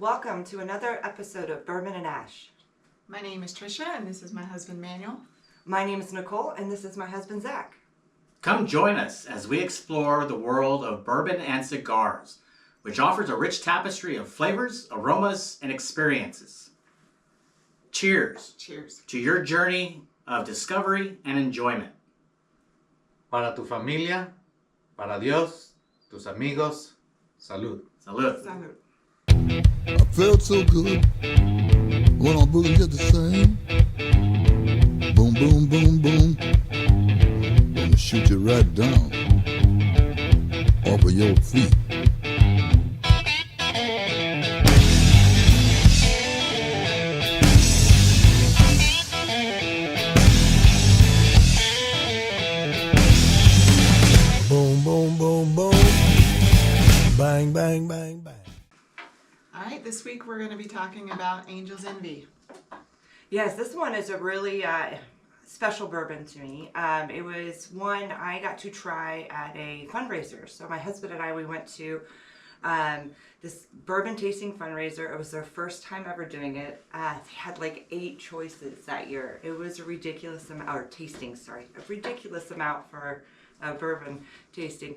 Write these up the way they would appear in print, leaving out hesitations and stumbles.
welcome to another episode of Bourbon N Ash. My name is Tricia, and this is my husband Manuel. My name is Nicole, and this is my husband Zach. Come join us as we explore the world of bourbon and cigars, which offers a rich tapestry of flavors, aromas, and experiences. Cheers. Cheers. To your journey of discovery and enjoyment. Para tu familia, para Dios, tus amigos, salud. Salud. Salud. I felt so good when our boogie did the same. Boom, boom, boom, boom. Gonna shoot you right down off of your feet. Boom, boom, boom, boom. Bang, bang, bang, bang. All right, this week we're going to be talking about Angel's Envy. Yes, this one is a really special bourbon to me. It was one I got to try at a fundraiser. So my husband and I, we went to this bourbon tasting fundraiser. It was their first time ever doing it. They had like 8 choices that year. It was a ridiculous amount, or tasting, sorry, a ridiculous amount for bourbon tasting.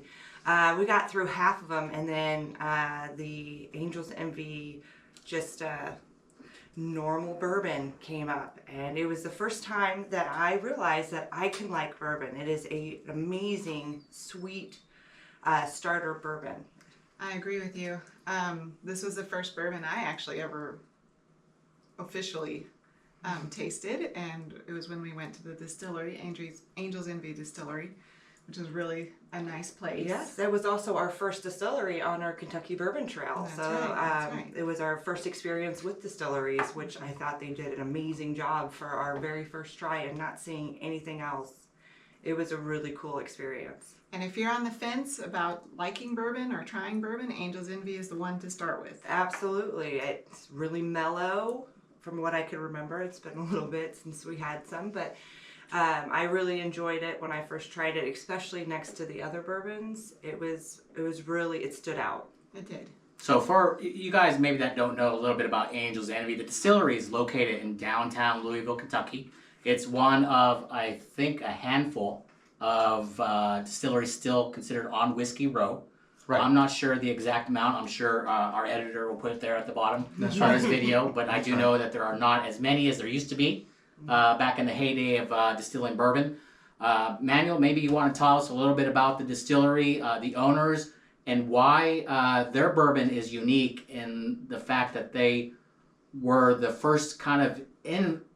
We got through half of them, and then the Angel's Envy, just normal bourbon came up, and it was the first time that I realized that I can like bourbon. It is an amazing, sweet starter bourbon. I agree with you. This was the first bourbon I actually ever officially tasted, and it was when we went to the distillery, Angel's Envy Distillery, which was really a nice place. Yes, that was also our first distillery on our Kentucky Bourbon Trail. That's right. It was our first experience with distilleries, which I thought they did an amazing job for our very first try and not seeing anything else. It was a really cool experience. And if you're on the fence about liking bourbon or trying bourbon, Angel's Envy is the one to start with. Absolutely. It's really mellow from what I can remember. It's been a little bit since we had some, but I really enjoyed it when I first tried it, especially next to the other bourbons. It stood out. It did. So for you guys maybe that don't know a little bit about Angel's Envy, the distillery is located in downtown Louisville, Kentucky. It's one of, I think, a handful of distilleries still considered on Whiskey Row. Right. I'm not sure the exact amount. I'm sure our editor will put it there at the bottom That's of right. this video, but I do know that there are not as many as there used to be back in the heyday of distilling bourbon. Manuel, maybe you want to tell us a little bit about the distillery, the owners, and why their bourbon is unique in the fact that they were the first kind of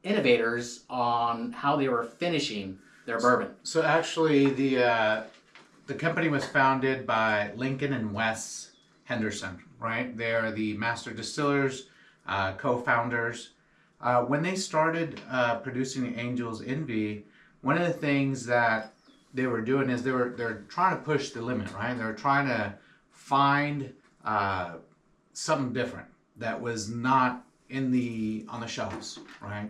innovators on how they were finishing their bourbon. So actually, the company was founded by Lincoln and Wes Henderson, right? They are the master distillers, co-founders. When they started producing Angel's Envy, one of the things that they were doing is they're trying to push the limit, right? They're trying to find something different that was not on the shelves, right?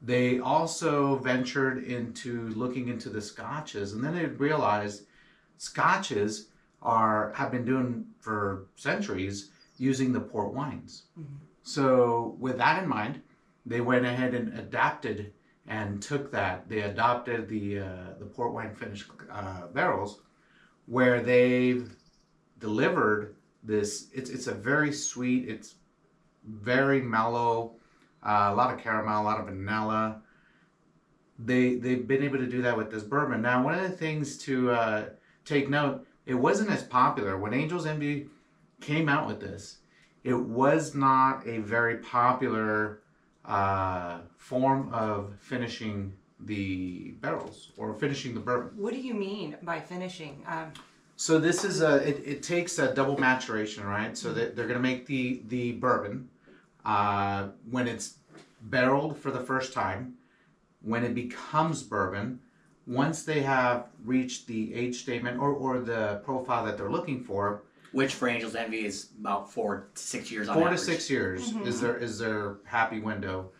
They also ventured into looking into the scotches, and then they realized scotches have been doing for centuries using the port wines. Mm-hmm. So with that in mind, they went ahead and adapted and took that. They adopted the port wine finished barrels, where they've delivered this. It's a very sweet. It's very mellow. A lot of caramel, a lot of vanilla. They've been able to do that with this bourbon. Now, one of the things to take note, it wasn't as popular when Angel's Envy came out with this. It was not a very popular form of finishing the barrels or finishing the bourbon. What do you mean by finishing? So this is it takes a double maturation, right? So that they're going to make the bourbon when it's barreled for the first time. When it becomes bourbon, once they have reached the age statement or the profile that they're looking for, Which for Angel's Envy is about 4 to 6 years on 4 average. to 6 years is their happy window.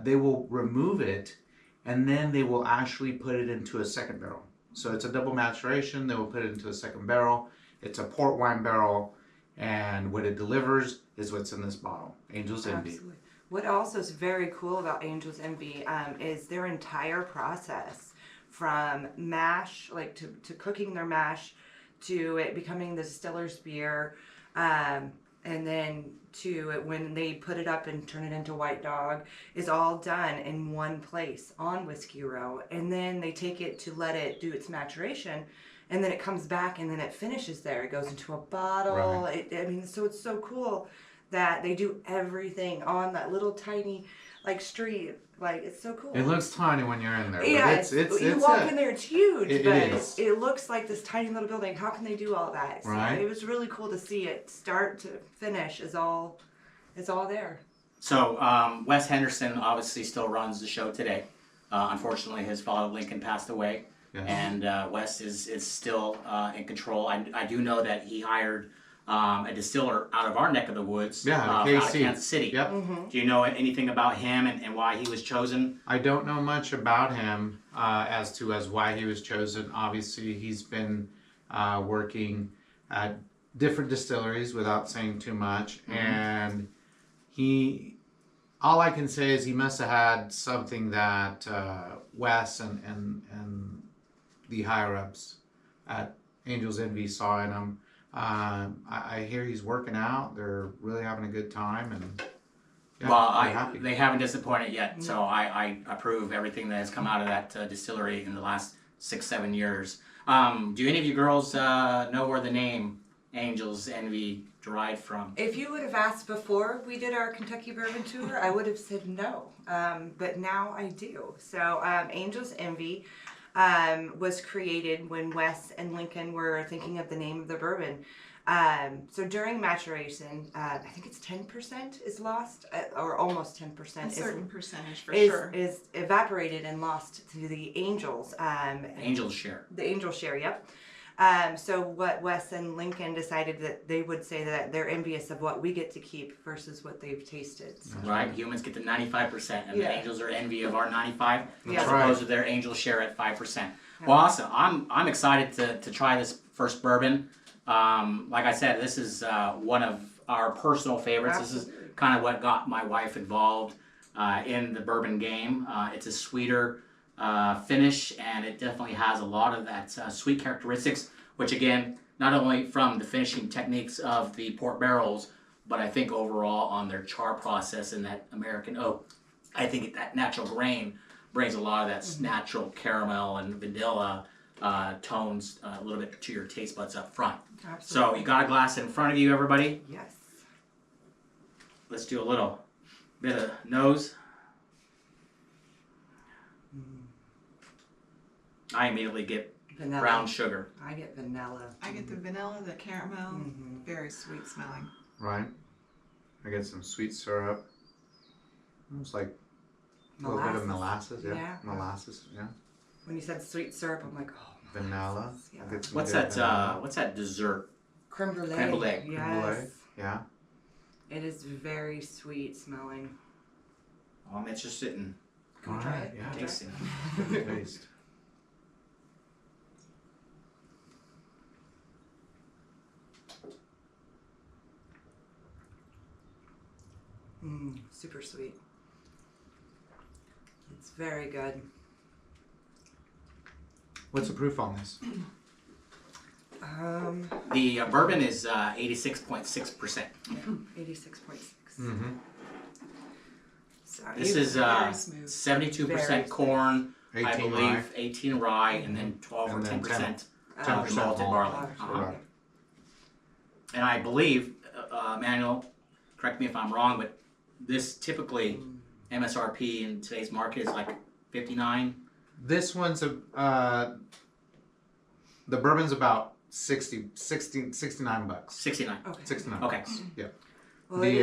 They will remove it, and then they will actually put it into a second barrel. So it's a double maturation. They will put it into a second barrel. It's a port wine barrel, and what it delivers is what's in this bottle. Angel's Envy. Absolutely. What also is very cool about Angel's Envy is their entire process, from mash, like to cooking their mash, to it becoming the distiller's beer, and then to it when they put it up and turn it into White Dog, is all done in one place on Whiskey Row. And then they take it to let it do its maturation, and then it comes back and then it finishes there. It goes into a bottle. Right. I mean, so it's so cool that they do everything on that little tiny street. Like, it's so cool. It looks tiny when you're in there, but Yeah, it's walk in there, it's huge, It but is. it looks like this tiny little building. How can they do all that? So Right. it was really cool to see it start to finish. It's all there. So Wes Henderson obviously still runs the show today. Unfortunately, his father Lincoln passed away, Yes. and Wes is still in control. I do know that he hired a distiller out of our neck of the woods, Yeah, out KC. of Kansas City. Yep. Do you know anything about him and why he was chosen? I don't know much about him as why he was chosen. Obviously, he's been working at different distilleries without saying too much, and all I can say is he must have had something that Wes and the higher ups at Angel's Envy saw in him. I hear he's working out. They're really having a good time, and yeah, Well, they're happy. they haven't disappointed yet, so I approve everything that has come out of that distillery in the last 6-7 years. Do any of you girls know where the name Angel's Envy derived from? If you would have asked before we did our Kentucky Bourbon Tour, I would have said no, but now I do. So Angel's Envy was created when Wes and Lincoln were thinking of the name of the bourbon. So during maturation, I think it's 10% is lost, or almost 10%. A certain percentage for is, sure. is evaporated and lost to the angels. Angel's share. The angel share, yep. So what Wes and Lincoln decided that they would say that they're envious of what we get to keep versus what they've tasted. So. Right, humans get the 95%, and Yeah. the angels are envy of our 95, Yeah. as right. opposed to their angel share at 5%. Well, awesome. I'm excited to try this first bourbon. Like I said, this is one of our personal favorites. This is Absolutely. kind of what got my wife involved in the bourbon game. It's a sweeter finish, and it definitely has a lot of that sweet characteristics, which again, not only from the finishing techniques of the port barrels, but I think overall on their char process and that American oak, I think that natural grain brings a lot of that natural caramel and vanilla tones a little bit to your taste buds up front. Absolutely. So you got a glass in front of you, everybody. Yes. Let's do a little bit of nose. I immediately get Vanilla. brown sugar. I get vanilla. I get the vanilla, the caramel, very sweet smelling. Right. I get some sweet syrup. Almost like a little bit of molasses. Yeah. Yeah. Molasses. Yeah. When you said sweet syrup, I'm like, oh, Vanilla. molasses, yeah. I get some What's good that? vanilla. What's that dessert? Creme brulee. Creme brulee. Yes. Creme brulee. Yeah. It is very sweet smelling. Oh, I'm interested in Can we try Alright, it? yeah. Can we try it? tasting. Good taste. Super sweet. It's very good. What's the proof on this? The bourbon is 86.6%. 86.6. Mm-hmm. So This is Very smooth. 72% Very corn, I 18 believe, rye. 18 rye, and then 12 And or then 10% 10% malted malt. barley. Correct. And I believe, Manuel, correct me if I'm wrong, but this typically MSRP in today's market is like 59. This one's the bourbon's about 69 bucks. 69. Okay. 69 Okay. bucks. Yeah. Well, it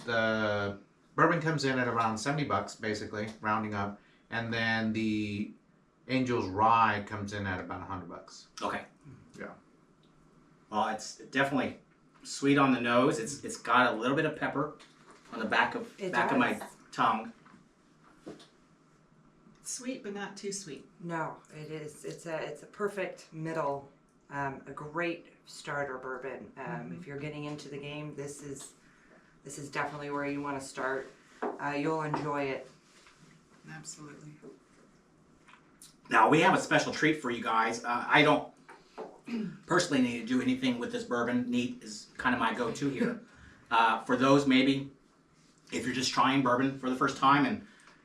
The bourbon comes in at around 70 bucks, basically, rounding up, and then the Angel's Rye comes in at about 100 bucks. Okay. Yeah. Well, it's definitely sweet on the nose. It's got a little bit of pepper on the back of It my does. tongue. Sweet, but not too sweet. No, it is. It's a perfect middle a great starter bourbon. If you're getting into the game, this is definitely where you want to start. You'll enjoy it. Absolutely. Now we have a special treat for you guys. I don't personally need to do anything with this bourbon. Neat is kind of my go-to here. For those maybe, if you're just trying bourbon for the first time and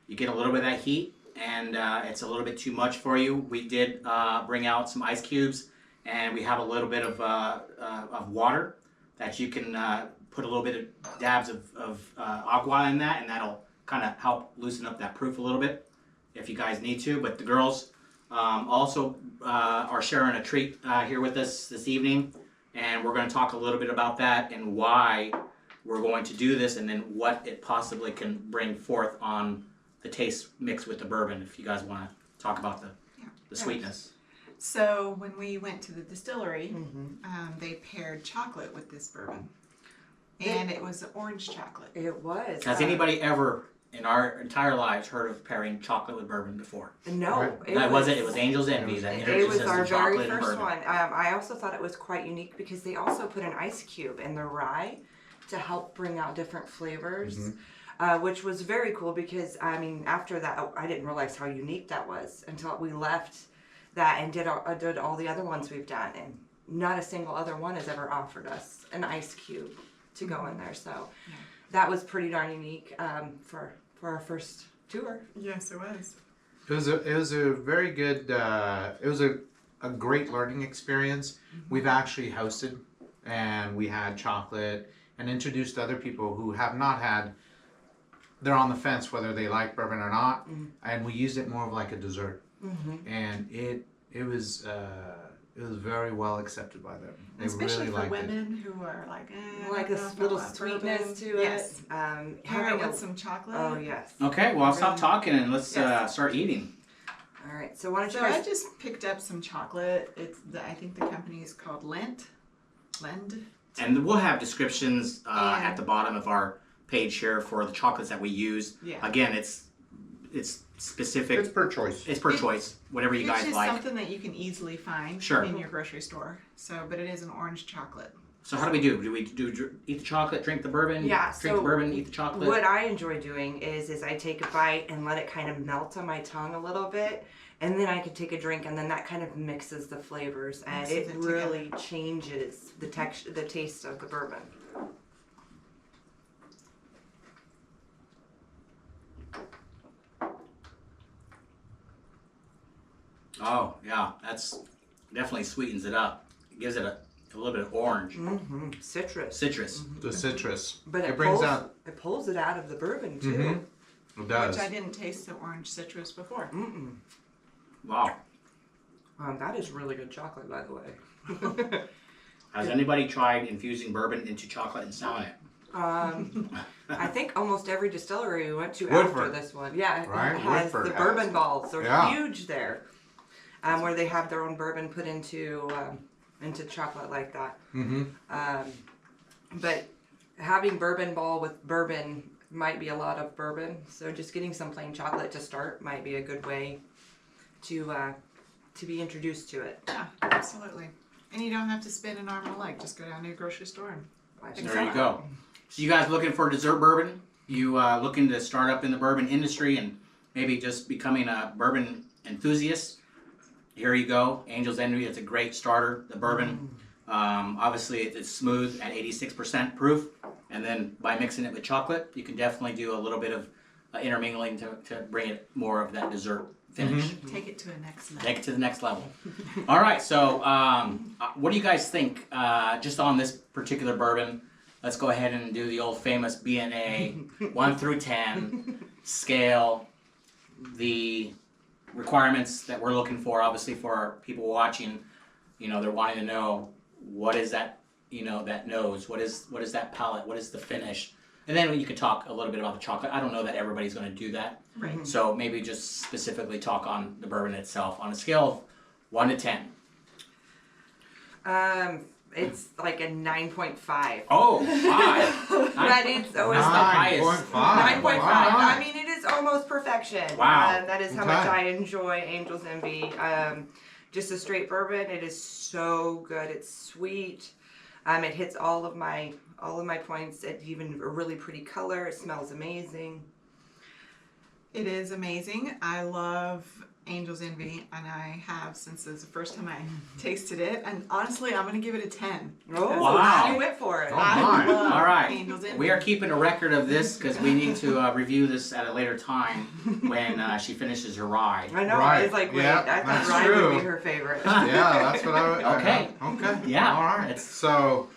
you get a little bit of that heat and it's a little bit too much for you, we did bring out some ice cubes, and we have a little bit of water that you can put a little bit of dabs of agua in that, and that'll kind of help loosen up that proof a little bit if you guys need to. But the girls also are sharing a treat here with us this evening, and we're going to talk a little bit about that and why we're going to do this, and then what it possibly can bring forth on the taste mix with the bourbon, if you guys want to talk about the sweetness. So when we went to the distillery, they paired chocolate with this bourbon, and it was orange chocolate. It was. Has anybody ever in our entire lives heard of pairing chocolate with bourbon before? No. It was Angel's Envy that It introduced was us our to very chocolate and first bourbon. one. I also thought it was quite unique because they also put an ice cube in the rye to help bring out different flavors, which was very cool because, I mean, after that, I didn't realize how unique that was until we left that and did all the other ones we've done. And not a single other one has ever offered us an ice cube to go in there. So that was pretty darn unique for our first tour. Yes, it was. It was a very good. It was a great learning experience. We've actually hosted, and we had chocolate and introduced other people who have not had. They're on the fence whether they like bourbon or not, and we used it more of like a dessert, and it was very well accepted by them. They Especially really for liked women who are like, Like I a don't know if I little want sweetness bourbon. to Yes. it. Pair it Having with some chocolate. Oh yes. Okay, well, I'll stop talking and let's start eating. All right. So why don't you So I guys? just picked up some chocolate. I think the company is called Lend. And we'll have descriptions And- at the bottom of our page here for the chocolates that we use. Yeah. Again, it's specific. It's per choice. It's per choice, whatever you It's guys just like. something that you can easily find Sure. in your grocery store. So, but it is an orange chocolate. So how do we do? Do we eat the chocolate, drink the bourbon? Yeah, Drink so the bourbon, eat the chocolate. What I enjoy doing is I take a bite and let it kind of melt on my tongue a little bit, and then I can take a drink, and then that kind of mixes the flavors, and Mixes it it really changes the texture, the taste of the bourbon. Oh yeah, that's definitely sweetens it up. It gives it a little bit of orange, Citrus. citrus. The citrus. But it brings pulls, out. it pulls it out of the bourbon too. It does. Which I didn't taste the orange citrus before. Wow. That is really good chocolate, by the way. Has anybody tried infusing bourbon into chocolate and selling it? I think almost every distillery we went to Woodford. after this one, yeah, Right? it has Woodford the has. bourbon balls. They're Yeah. huge there, where they have their own bourbon put into chocolate like that. But having bourbon ball with bourbon might be a lot of bourbon, so just getting some plain chocolate to start might be a good way to be introduced to it. Yeah, absolutely. And you don't have to spend an arm and a leg. Just go down to your grocery store and buy some There you chocolate. go. So you guys looking for dessert bourbon? You looking to start up in the bourbon industry and maybe just becoming a bourbon enthusiast? Here you go. Angel's Envy. It's a great starter. The bourbon. Obviously, it's smooth at 86% proof. And then by mixing it with chocolate, you can definitely do a little bit of intermingling to bring it more of that dessert finish. Take it to a next level. Take it to the next level. All right, so what do you guys think just on this particular bourbon? Let's go ahead and do the old famous BNA 1 through 10 scale. The requirements that we're looking for, obviously for our people watching, they're wanting to know what is that, that nose, what is that palate, what is the finish, and then you can talk a little bit about the chocolate. I don't know that everybody's going to do that, Right. so maybe just specifically talk on the bourbon itself on a scale of 1 to 10. It's like a 9.5. Oh, 5. But it's always That's the highest. 9.5. 9.5. Wow. I mean, it is almost perfection. Wow. That is how much Okay. I enjoy Angel's Envy. just a straight bourbon, it is so good. It's sweet. It hits all of my points. It even a really pretty color. It smells amazing. It is amazing. I love Angel's Envy, and I have since it's the first time I tasted it. And honestly, I'm going to give it a 10. Oh, Wow. you went for it. Oh, I my. love All right. Angel's Envy. We are keeping a record of this because we need to review this at a later time when she finishes her rye. I know. I Right. was like, wait, Yeah, I thought that's Rye would true. be her favorite. Yeah, that's what I. Okay. Okay. Yeah. All right. It's- So,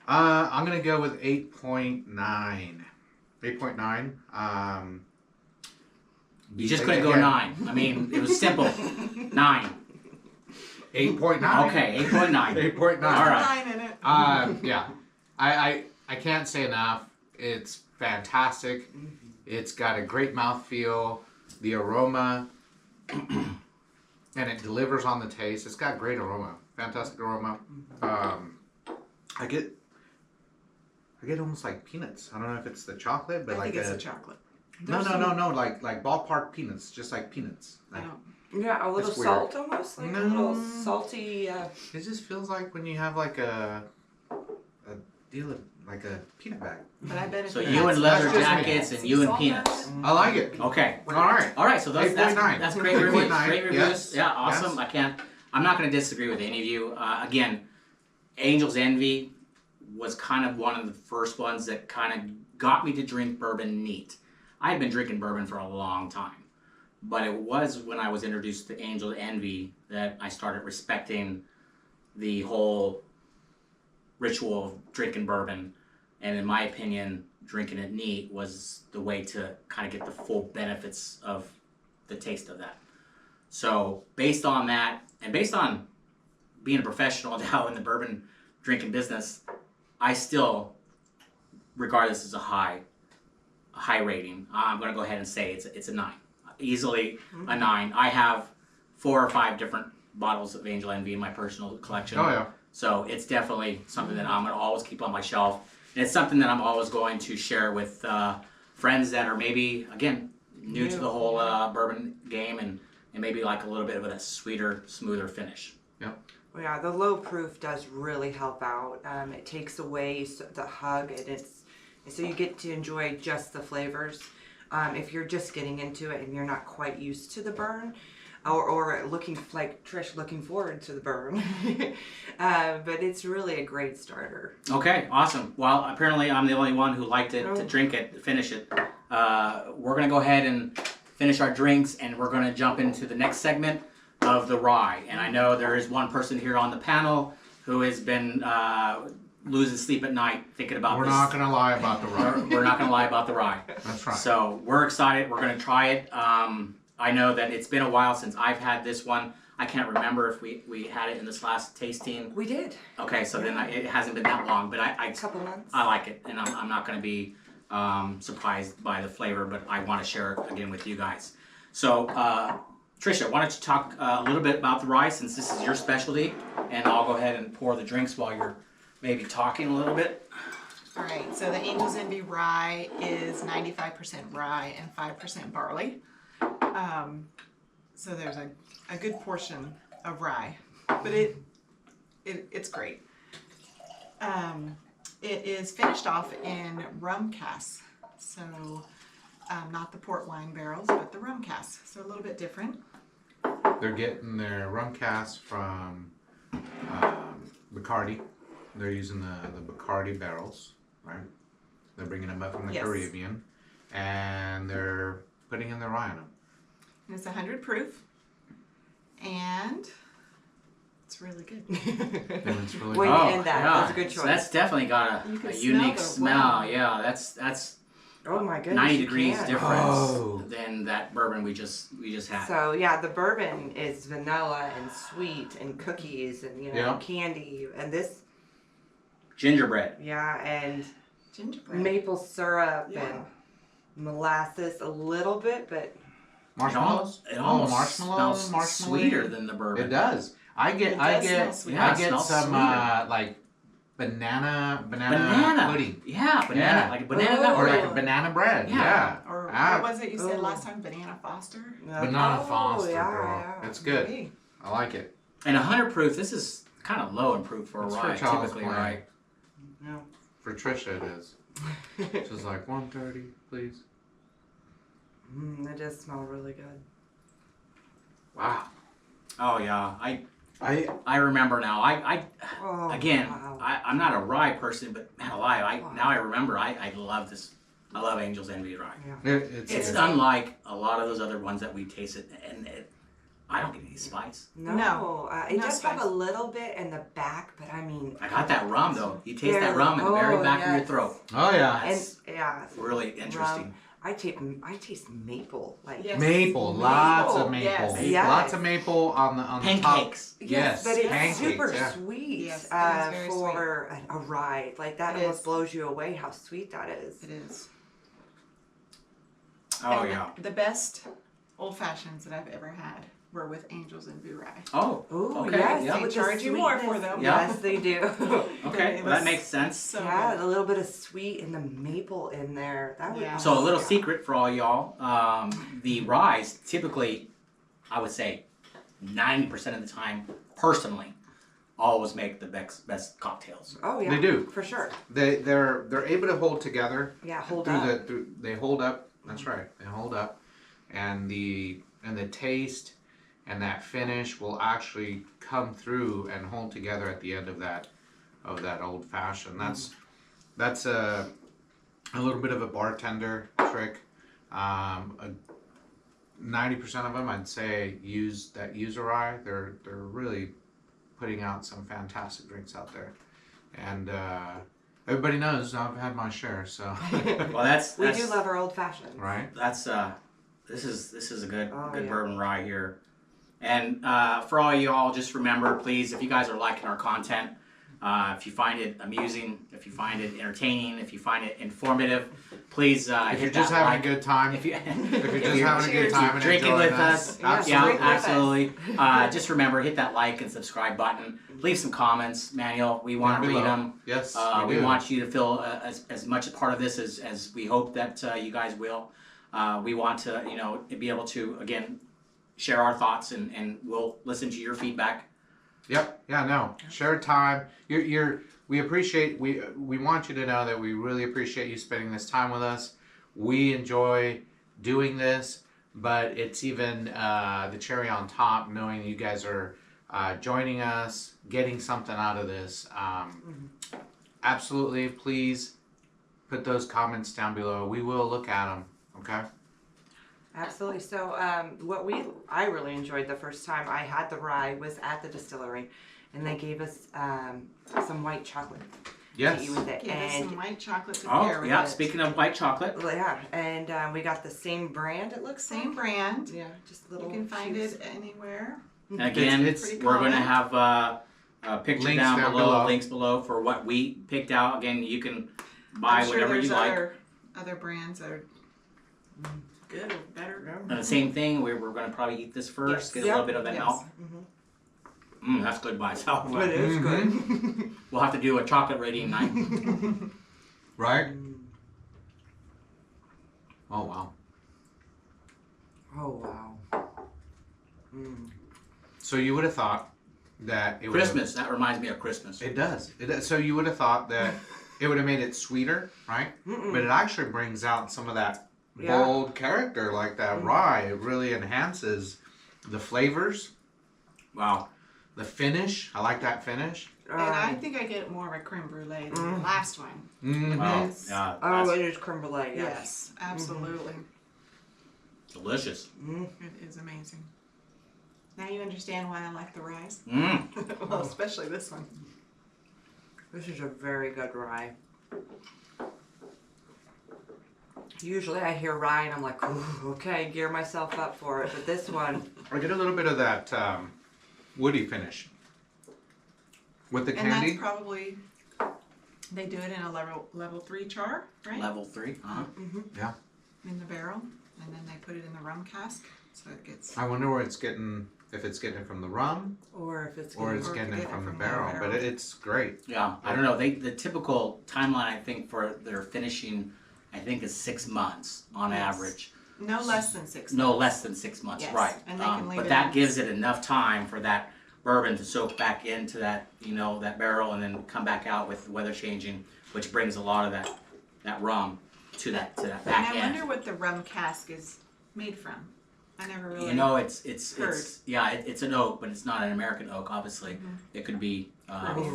I'm gonna go with 8.9. 8.9. You just couldn't go 9. I mean, it was simple. 9. 8.9. Okay, 8.9. 8.9. All right. 9 in it. Yeah. I can't say enough. It's fantastic. It's got a great mouthfeel, the aroma, and it delivers on the taste. It's got great aroma, fantastic aroma. I get almost like peanuts. I don't know if it's the chocolate, but I like think it's the chocolate. no, like ballpark peanuts, just like peanuts. I Like, don't. Yeah, a little It's weird. salt almost, like a little salty. it just feels like when you have like a deal of like a peanut bag. But I bet if So it you has and leather That's just me. jackets and you and salt peanuts. on I like it. Okay. All right. All right, so that's 8.9. that's great reviews. 8.9, Great reviews. yes, Yeah, awesome. yes. I'm not going to disagree with any of you. Again, Angel's Envy was kind of one of the first ones that kind of got me to drink bourbon neat. I had been drinking bourbon for a long time, but it was when I was introduced to Angel's Envy that I started respecting the whole ritual of drinking bourbon. And in my opinion, drinking it neat was the way to kind of get the full benefits of the taste of that. So based on that, and based on being a professional now in the bourbon drinking business, I still regard this as a high rating. I'm going to go ahead and say it's a 9. Easily a 9. I have 4 or 5 different bottles of Angel Envy in my personal collection. Oh yeah. So it's definitely something that I'm going to always keep on my shelf. And it's something that I'm always going to share with friends that are maybe, again, new to the whole bourbon game and maybe like a little bit of a sweeter, smoother finish. Well, yeah, the low proof does really help out. It takes away the hug, and so you get to enjoy just the flavors. If you're just getting into it and you're not quite used to the burn, or looking like Trish, looking forward to the burn, but it's really a great starter. Okay, awesome. Well, apparently I'm the only one who liked it to drink it, finish it. We're going to go ahead and finish our drinks, and we're going to jump into the next segment of the rye. And I know there is one person here on the panel who has been losing sleep at night thinking about We're this. not gonna lie about the rye. We're not going to lie about the rye. That's right. So we're excited. We're going to try it. I know that it's been a while since I've had this one. I can't remember if we had it in this last tasting. We did Okay, so then it hasn't been that long, but a couple months. I like it, and I'm not going to be surprised by the flavor, but I want to share it again with you guys. So, Trisha, why don't you talk a little bit about the rye since this is your specialty, and I'll go ahead and pour the drinks while you're maybe talking a little bit. All right, so the Angel's Envy rye is 95% rye and 5% barley. So there's a good portion of rye, but it's great. It is finished off in rum casks, so not the port wine barrels, but the rum casks, so a little bit different. They're getting their rum cast from Bacardi. They're using the Bacardi barrels, right? They're bringing them up from the Yes. Caribbean, and they're putting in their rye in them. And it's 100 proof, and it's really good. And it's really Wait, good. and that's a good So choice. that's definitely got You a can unique smell smell. the rum. Yeah, that's Oh my goodness, 90 you degrees can. difference Oh. than that bourbon we just had. So yeah, the bourbon is vanilla and sweet and cookies and Yeah. candy, and this Gingerbread. and Gingerbread. maple syrup Yeah. and molasses a little bit, but Marshmallows. It almost marshmallows. smells sweeter than the bourbon. It does. I It get does smell Yeah, it some smells like banana Banana. pudding Yeah, banana. Yeah. Like a banana Oh. nut or like bread. a banana bread. Yeah. Yeah. Or Ah, what was it you said Oh. last time? Banana Foster? Banana oh, Foster, yeah, girl. yeah. It's good. Maybe. I like it. And 100 proof, this is kind of low in proof for a It's for rye, Charles typically, Plain. right? No. For Trisha, it is. She's like 130, please. It does smell really good. Wow. Oh yeah, I remember now. Oh, Again, wow. I'm not a rye person, but man alive, now I remember. I love this. I love Angel's Envy Rye. Yeah. It's unlike a lot of those other ones that we tasted, and I don't get any spice. No, it no does have spice. a little bit in the back, but I mean, I got that rum though. You taste that Barely. rum in the very Oh, back of your yes. throat. Oh yeah. and That's yeah, really interesting. rum. I taste maple, like Yes. Maple, lots of Maple, maple. yes. Lots of maple on the top. Pancakes. yes, but it's pancakes, super yeah. sweet Yes, it is very for a rye. Like that It almost is. blows you away how sweet that is. It is. Oh And yeah. The best old fashions that I've ever had were with Angel's Envy Rye. Oh. Oh Okay, yes, yeah. They with the charge you more for sweetness. them. Yeah. Yes, they do. Okay, It well, that was makes sense. So yeah, good. a little bit of sweet and the maple in there. That would Yeah. So a little yeah. secret for all y'all, the ryes typically, I would say, 90% of the time, personally, always make the best cocktails. Oh yeah, They do. for sure. They're able to hold together. Yeah, hold through up. they hold up. That's right. They hold up, and the taste and that finish will actually come through and hold together at the end of that old fashioned. That's a little bit of a bartender trick. 90% of them, I'd say, use a rye. They're really putting out some fantastic drinks out there, and everybody knows I've had my share. So Well, that's We do love our old fashions. right. That's this is a good Oh, good yeah. bourbon rye here, and for all y'all, just remember, please, if you guys are liking our content, if you find it amusing, if you find it entertaining, if you find it informative, please If hit you're just that having like. a good time, If you if you're just having a good time and drinking enjoying with us, Yeah, yeah, drink with us. absolutely. Just remember, hit that like and subscribe button. Leave some comments, Manuel. We want to Down read below. them. Yes, We do. want you to feel as much a part of this as we hope that you guys will. We want to, be able to, again, share our thoughts and we'll listen to your feedback. Yep. Yeah. No. Share time. We appreciate. We want you to know that we really appreciate you spending this time with us. We enjoy doing this, but it's even the cherry on top knowing you guys are joining us, getting something out of this. Absolutely. Please put those comments down below. We will look at them. Okay. Absolutely. So, I really enjoyed the first time I had the rye was at the distillery, and they gave us some white chocolate Yes. to eat with it. Give us And some white chocolate to pair Oh, with yeah. it. Speaking of white chocolate, yeah, and we got the same brand. It looks Same like. brand. Yeah, just You little. can find shoes. it anywhere. and again, It's we're going to common. have a picture Links down down below, below. links below for what we picked out. Again, you can buy I'm sure whatever there's you like. other brands that are good or better. And the same thing, we're going to probably eat this first, Yes. get a Yep. little bit of that Yes. milk. That's good by itself. But it is good. We'll have to do a chocolate rating night. Right. Oh wow. Oh wow. So you would have thought that it would have- Christmas, that reminds me of Christmas. It does. It does. So you would have thought that it would have made it sweeter, right? But it actually brings out some of that Yeah. bold character, like that rye. It really enhances the flavors, Wow. the finish. I like that finish. And I think I get more of a creme brulee than the last one. Wow. Yes. Yeah, Oh, that's it is creme brulee. Yes. Yes, absolutely. delicious. It is amazing. Now you understand why I like the rice. Mm. Well, especially this one. This is a very good rye. Usually I hear rye and I'm like, ooh, okay, gear myself up for it. But this one, I get a little bit of that woody finish with the And candy. that's probably, they do it in a level 3 char, right? Level 3. Uh-huh. Yeah. In the barrel. And then they put it in the rum cask. So it gets... I wonder where it's getting. If it's getting it from the rum or if it's or it's Or getting get it it from the from the barrel. barrel. But it's great. Yeah, I don't know. The typical timeline, I think, for their finishing, I think, is 6 months on Yes. average. No less than 6 No months. less than 6 months, Yes, right. and they can leave But it that in- gives it enough time for that bourbon to soak back into that, that barrel and then come back out with the weather changing, which brings a lot of that rum to that back And I end. wonder what the rum cask is made from. I never really. It's an oak, but it's not an American oak. Obviously, it could be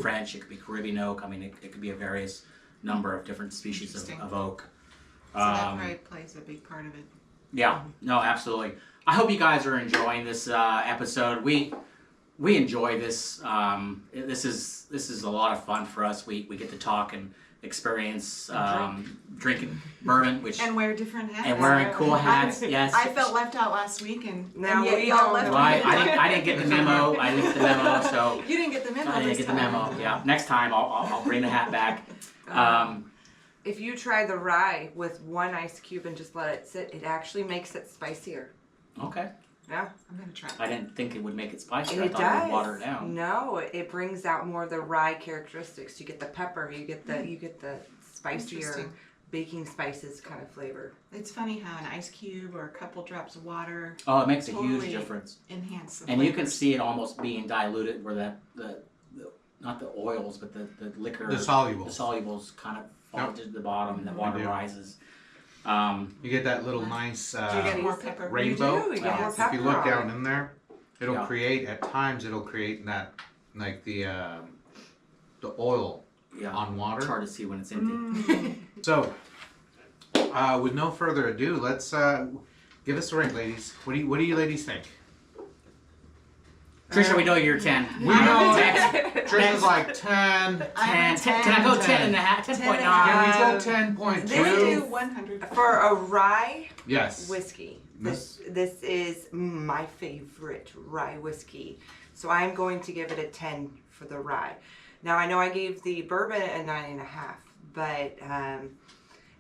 French, it could be Caribbean oak. I mean, it could be a various number of different species of oak. So that probably plays a big part of it. Yeah, no, absolutely. I hope you guys are enjoying this episode. We enjoy this. This is a lot of fun for us. We get to talk and experience drinking bourbon, and wear different hats. And wearing cool hats. Yes. I felt left out last week, and Now yet we y'all don't. left me. I didn't get the memo. I didn't get the memo, so You didn't get the memo. I didn't get the memo. Yeah, next time I'll bring the hat back. If you try the rye with one ice cube and just let it sit, it actually makes it spicier. Okay. Yeah. I'm gonna try. I didn't think it would make it spicy. I It thought does. it would water it down. No, it brings out more of the rye characteristics. You get the pepper, you get the spicier Interesting. baking spices kind of flavor. It's funny how an ice cube or a couple drops of water Oh, it makes a Totally. huge difference. enhance the And you flavors. can see it almost being diluted where the not the oils, but the liquor. The solubles. The solubles kind of fall to the bottom and the water Yeah. rises. You get that little nice Do you get more pepper? rainbow. You get more Yes. pepper. If you look on down it. in there, it'll Yeah. create that like the oil Yeah. on It's water. hard to see when it's empty. So, with no further ado, let's give us a rank, ladies. What do you ladies think? Trisha, we know you're 10. We know Next. Trisha's like 10. 10. Can I go 10 and a half? 10.9. Can we go Let's 10.2? do 100. For a rye Yes. whiskey, Miss- this is my favorite rye whiskey. So I'm going to give it a 10 for the rye. Now I know I gave the bourbon a 9.5, but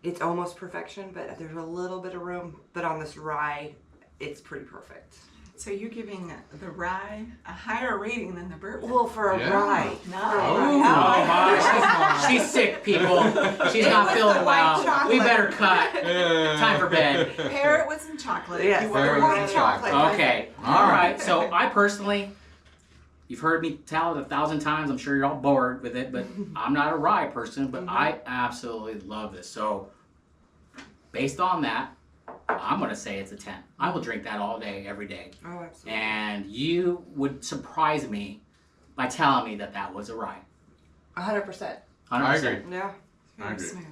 it's almost perfection, but there's a little bit of room. But on this rye, it's pretty perfect. So you're giving the rye a higher rating than the bourbon. Well, for a Yeah. rye. No. For a Oh, rye. she's sick, people. She's not was feeling the well. white chocolate. We better cut. Time for bed. Pair it with some chocolate. Yes, You want Pair it white with some chocolate. Okay. All right. So I personally, you've heard me tell it 1,000 times. I'm sure you're all bored with it, but I'm not a rye person, but I absolutely love this. So based on that, I'm going to say it's a 10. I will drink that all day, every day. Oh, absolutely. And you would surprise me by telling me that was a rye. 100%. 100%. I agree. Yeah. I agree. Smooth.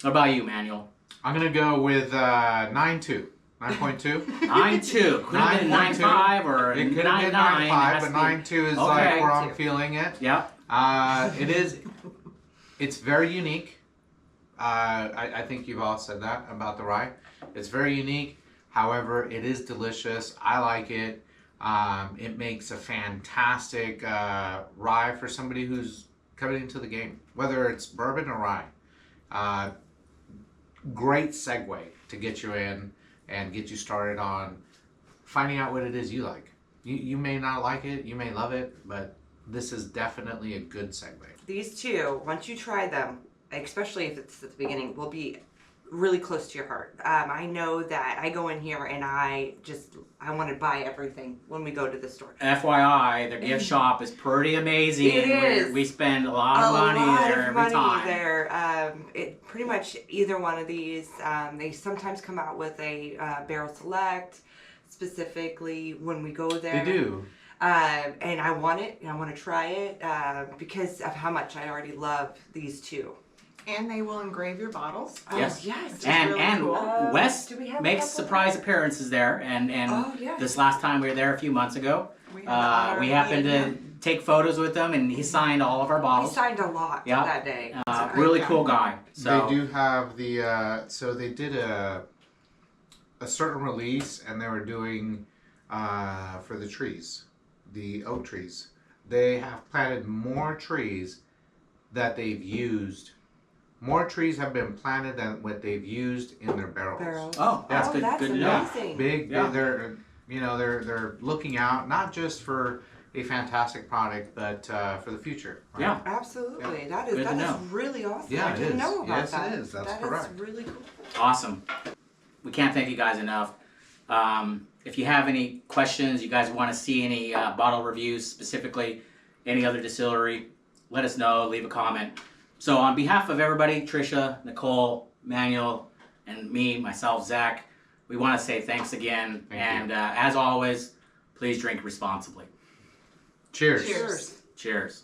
What about you, Manuel? I'm gonna go with 9.2. 9.2. 9.2. Could have been 9.5 or It could have been 9.9. 9.5, but 9.2 is like Okay. where I'm feeling it. Yep. It is. It's very unique. I think you've all said that about the rye. It's very unique. However, it is delicious. I like it. It makes a fantastic rye for somebody who's coming into the game, whether it's bourbon or rye. Great segue to get you in and get you started on finding out what it is you like. You may not like it, you may love it, but this is definitely a good segue. These two, once you try them, especially if it's at the beginning, will be really close to your heart. I know that I go in here and I want to buy everything when we go to the store. FYI, the gift shop is pretty amazing. It is. We spend a lot of money there every time. It pretty much either one of these. They sometimes come out with a barrel select, specifically when we go there. They do. And I want it, and I want to try it because of how much I already love these two. And they will engrave your bottles. Yes. Yes. Which is And really and cool. Wes Do we have a makes couple? surprise appearances there, and Oh, yes. this last time we were there a few months ago, We had the honor we of happened meeting to him. take photos with him, and he signed all of our He bottles. signed a lot Yeah. that day. great Really guy. cool guy. So They do have the so they did a certain release, and they were doing for the trees, the oak trees. They have planted more trees that they've used. More trees have been planted than what they've used in their barrels. Barrels. Oh, that's good. That's Good to know. Yeah, amazing. big. Yeah. They're they're looking out not just for a fantastic product, but for the future. Right? Yeah. Absolutely. That Good is to know. really awesome. Yeah, I it didn't is. know about Yes, it that. is. That's That correct. is really cool. Awesome. We can't thank you guys enough. If you have any questions, you guys want to see any bottle reviews specifically, any other distillery, let us know, leave a comment. So on behalf of everybody, Trisha, Nicole, Manuel, and me, myself, Zach, we want to say thanks again. Thank you. As always, please drink responsibly. Cheers. Cheers. Cheers.